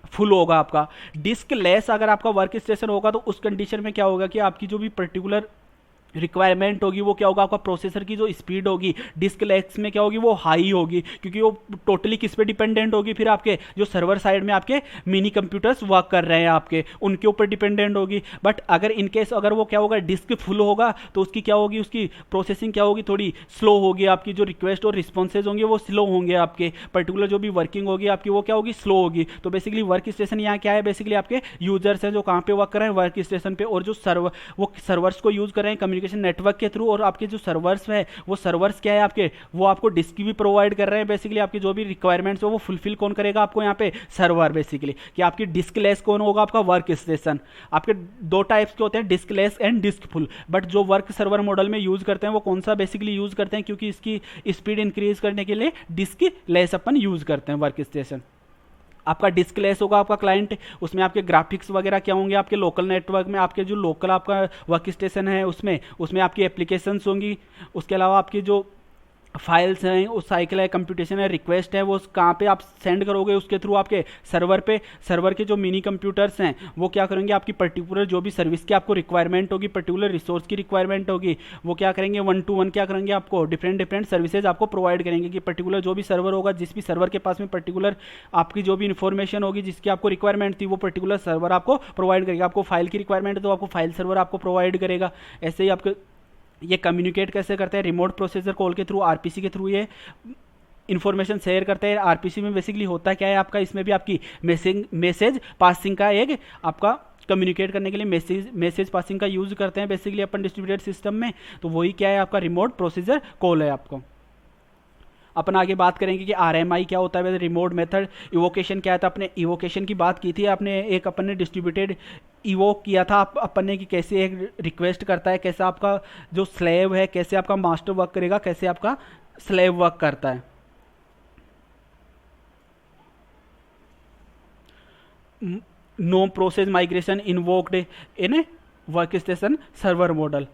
फुल होगा। आपका डिस्क लेस अगर आपका वर्क स्टेशन होगा तो उस कंडीशन में क्या होगा कि आपकी जो भी पर्टिकुलर रिक्वायरमेंट होगी वो क्या होगा, आपका प्रोसेसर की जो स्पीड होगी डिस्क लेंथ में क्या होगी, वो हाई होगी, क्योंकि वो टोटली किस पे डिपेंडेंट होगी, फिर आपके जो सर्वर साइड में आपके मिनी कंप्यूटर्स वर्क कर रहे हैं आपके, उनके ऊपर डिपेंडेंट होगी। बट अगर इनकेस अगर वो क्या होगा, डिस्क फुल होगा तो उसकी क्या होगी, उसकी प्रोसेसिंग क्या होगी, थोड़ी स्लो होगी, आपकी जो रिक्वेस्ट और रिस्पॉन्सेज होंगे वो स्लो होंगे, आपके पर्टिकुलर जो भी वर्किंग होगी आपकी वो क्या होगी, स्लो होगी। तो बेसिकली वर्क स्टेशन यहाँ क्या है, बेसिकली आपके यूजर्स हैं जो कहाँ पे वर्क कर रहे हैं, वर्क स्टेशन पे, और जो वो सर्वर्स को यूज कर रहे हैं कम्युनिकेशन नेटवर्क के थ्रू, और आपके जो सर्वर्स हैं वो सर्वर्स क्या है आपके, वो आपको डिस्क भी प्रोवाइड कर रहे हैं। बेसिकली आपकी जो भी रिक्वायरमेंट्स हो वो फुलफिल कौन करेगा आपको यहाँ पे, सर्वर, बेसिकली कि आपकी डिस्क लेस कौन होगा, आपका वर्क स्टेशन। आपके दो टाइप्स के होते हैं, disk less and disk full, but जो वर्क सर्वर मॉडल में यूज करते हैं वो कौन सा बेसिकली यूज करते हैं, क्योंकि इसकी स्पीड इंक्रीज करने के लिए डिस्क लेस अपन यूज करते हैं वर्क स्टेशन। आपका डिस्क लेस होगा आपका क्लाइंट, उसमें आपके ग्राफिक्स वगैरह क्या होंगे, आपके लोकल नेटवर्क में आपके जो लोकल आपका वर्क स्टेशन है उसमें आपकी एप्लीकेशंस होंगी। उसके अलावा आपकी जो फाइल्स हैं, उस साइकिल है, कंप्यूटेशन है, रिक्वेस्ट है, वो कहाँ पे आप सेंड करोगे, उसके थ्रू आपके सर्वर पे, सर्वर के जो मिनी कंप्यूटर्स हैं वो क्या करेंगे, आपकी पर्टिकुलर जो भी सर्विस की आपको रिक्वायरमेंट होगी, पर्टिकुलर रिसोर्स की रिक्वायरमेंट होगी, वो क्या करेंगे, 1 to 1 क्या करेंगे, आपको डिफरेंट सर्विसेज आपको प्रोवाइड करेंगे, कि पर्टिकुलर जो भी सर्वर होगा, जिस भी सर्वर के पास में पर्टिकुलर आपकी जो भी इन्फॉर्मेशन होगी जिसकी आपको रिक्वायरमेंट थी, वो पर्टिकुलर सर्वर आपको प्रोवाइड करेगा। आपको फाइल की रिक्वायरमेंट है तो आपको फाइल सर्वर आपको प्रोवाइड करेगा। ऐसे ही आपको ये कम्युनिकेट कैसे करते हैं, रिमोट प्रोसेसर कॉल के थ्रू, आरपीसी के थ्रू ये इन्फॉर्मेशन शेयर करते हैं। आरपीसी में बेसिकली होता क्या है आपका, इसमें भी आपकी मैसेज पासिंग का एक आपका कम्युनिकेट करने के लिए मैसेज पासिंग का यूज करते हैं बेसिकली अपन डिस्ट्रीब्यूटेड सिस्टम में। तो वही क्या है आपका रिमोट प्रोसीजर कॉल है। आपको अपन आगे बात करेंगे कि आरएमआई क्या होता है, वैसे रिमोट मेथड इवोकेशन क्या था। अपने इवोकेशन की बात की थी आपने, एक अपन ने डिस्ट्रीब्यूटेड इवोक किया था अपन ने कि कैसे एक रिक्वेस्ट करता है, कैसे आपका जो स्लेव है, कैसे आपका मास्टर वर्क करेगा, कैसे आपका स्लेव वर्क करता है। No process migration invoked in work station server model.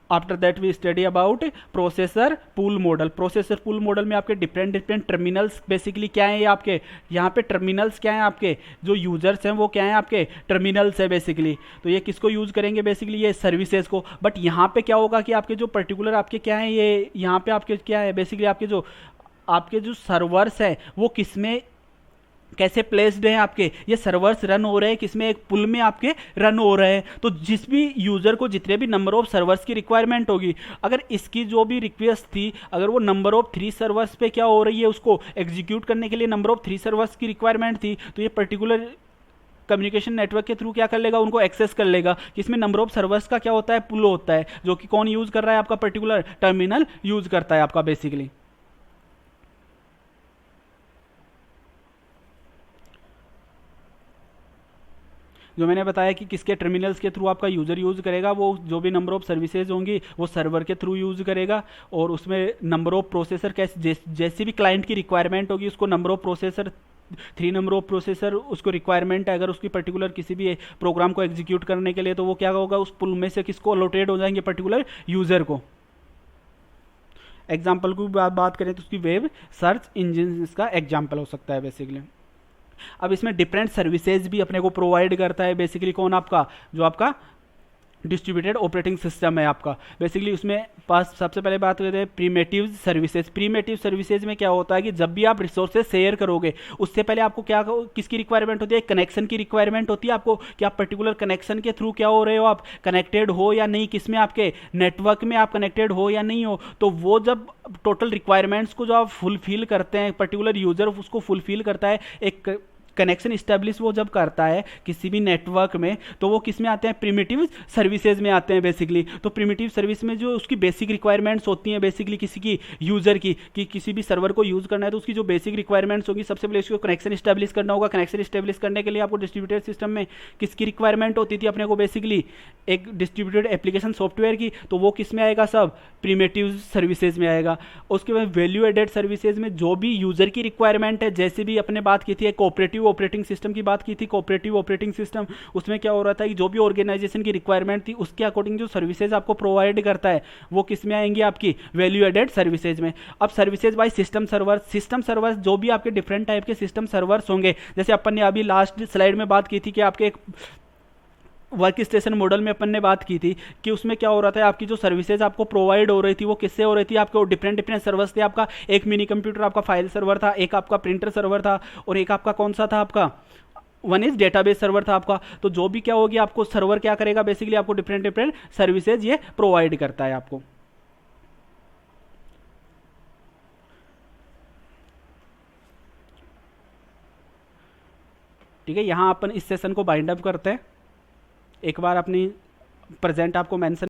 After that we study about processor pool model. Processor pool model में आपके डिफरेंट टर्मिनल्स बेसिकली क्या है, ये आपके यहाँ पे टर्मिनल्स क्या है, आपके जो यूजर्स हैं वो क्या है, आपके टर्मिनल्स है बेसिकली। तो ये किसको यूज करेंगे बेसिकली, ये सर्विसेज को। बट यहाँ पे क्या होगा कि आपके जो पर्टिकुलर आपके क्या है, ये यहाँ पे आपके क्या है बेसिकली, आपके जो सर्वर्स हैं वो किसमें कैसे प्लेस्ड हैं, आपके ये सर्वर्स रन हो रहे हैं किसमें, एक पुल में आपके रन हो रहे हैं। तो जिस भी यूजर को जितने भी नंबर ऑफ सर्वर्स की रिक्वायरमेंट होगी, अगर इसकी जो भी रिक्वेस्ट थी, अगर वो नंबर ऑफ 3 सर्वर्स पे क्या हो रही है, उसको एग्जीक्यूट करने के लिए नंबर ऑफ 3 सर्वर्स की रिक्वायरमेंट थी, तो ये पर्टिकुलर कम्युनिकेशन नेटवर्क के थ्रू क्या कर लेगा, उनको एक्सेस कर लेगा। इसमें नंबर ऑफ सर्वर्स का क्या होता है, पुल होता है, जो कि कौन यूज कर रहा है, आपका पर्टिकुलर टर्मिनल यूज करता है आपका बेसिकली। जो मैंने बताया कि किसके टर्मिनल्स के थ्रू आपका यूज़र यूज़ करेगा, वो जो भी नंबर ऑफ सर्विसेज होंगी वो सर्वर के थ्रू यूज़ करेगा। और उसमें नंबर ऑफ प्रोसेसर कैसे जैसी भी क्लाइंट की रिक्वायरमेंट होगी, उसको number of processor 3 number of processor उसको रिक्वायरमेंट है, अगर उसकी पर्टिकुलर किसी भी प्रोग्राम को एग्जीक्यूट करने के लिए, तो वो क्या होगा, उस पुल में से किसको अलोटेड हो जाएंगे, पर्टिकुलर यूज़र को। एग्जाम्पल की बात करें तो उसकी वेब सर्च इंजन इसका एग्जाम्पल हो सकता है बेसिकली। अब इसमें डिफरेंट सर्विसेज भी अपने को प्रोवाइड करता है बेसिकली कौन, आपका जो आपका डिस्ट्रीब्यूटेड ऑपरेटिंग सिस्टम है आपका बेसिकली। उसमें पास सबसे पहले बात करते हैं प्रीमेटिव सर्विसेज। प्रीमेटिव सर्विसेज में क्या होता है कि जब भी आप रिसोर्सेज शेयर करोगे, उससे पहले आपको क्या किसकी रिक्वायरमेंट होती है, कनेक्शन की रिक्वायरमेंट होती है आपको, कि आप पर्टिकुलर कनेक्शन के थ्रू क्या हो रहे हो, आप कनेक्टेड हो या नहीं, किसमें आपके नेटवर्क में आप कनेक्टेड हो या नहीं हो। तो वो जब टोटल रिक्वायरमेंट्स को जो आप फुलफिल करते हैं, पर्टिकुलर यूजर उसको फुलफिल करता है, एक कनेक्शन इस्टेब्लिश वो जब करता है किसी भी नेटवर्क में, तो वो किस में आते हैं, प्रिमिटिव सर्विसेज में आते हैं बेसिकली। तो प्रिमिटिव सर्विस में जो उसकी बेसिक रिक्वायरमेंट्स होती हैं बेसिकली किसी की यूजर की, कि किसी भी सर्वर को यूज करना है तो उसकी जो बेसिक रिक्वायरमेंट्स होगी, सबसे पहले उसको कनेक्शन इस्टेब्लिश करना होगा। कनेक्शन इस्टेब्लिश करने के लिए आपको डिस्ट्रीब्यूटेड सिस्टम में किसकी रिक्वायरमेंट होती थी अपने को, बेसिकली एक डिस्ट्रीब्यूटेड एप्लीकेशन सॉफ्टवेयर की, तो वो किस में आएगा, सब प्रिमिटिव सर्विसेज में आएगा। उसके बाद वैल्यू एडेड सर्विसेज में जो भी यूजर की रिक्वायरमेंट है, जैसे भी अपने बात की थी कोऑपरेटिव ऑपरेटिंग सिस्टम की बात की थी, कोऑपरेटिव ऑपरेटिंग सिस्टम, उसमें क्या हो रहा था कि जो भी ऑर्गेनाइजेशन की रिक्वायरमेंट थी उसके अकॉर्डिंग जो सर्विसेज आपको प्रोवाइड करता है वो किस में आएंगी, आपकी वैल्यू एडेड सर्विसेज में। अब सर्विसेज बाय सिस्टम सर्वर्स जो भी आपके डिफरेंट टाइप के सिस्टम सर्वर्स होंगे, जैसे अपन ने अभी लास्ट स्लाइड में बात की थी कि आपके वर्क स्टेशन मॉडल में अपन ने बात की थी कि उसमें क्या हो रहा था, आपकी जो सर्विसेज आपको प्रोवाइड हो रही थी वो किससे हो रही थी, आपको डिफरेंट डिफरेंट सर्वर्स थे। आपका एक मिनी कंप्यूटर आपका फाइल सर्वर था, एक आपका प्रिंटर सर्वर था, और एक आपका कौन सा था, आपका वन इज डेटाबेस सर्वर था आपका। तो जो भी क्या होगी, आपको सर्वर क्या करेगा, बेसिकली आपको डिफरेंट डिफरेंट सर्विसेज ये प्रोवाइड करता है आपको। ठीक है, यहाँ अपन इस सेशन को बाइंड अप करते हैं। एक बार अपनी प्रेजेंट आपको मेंशन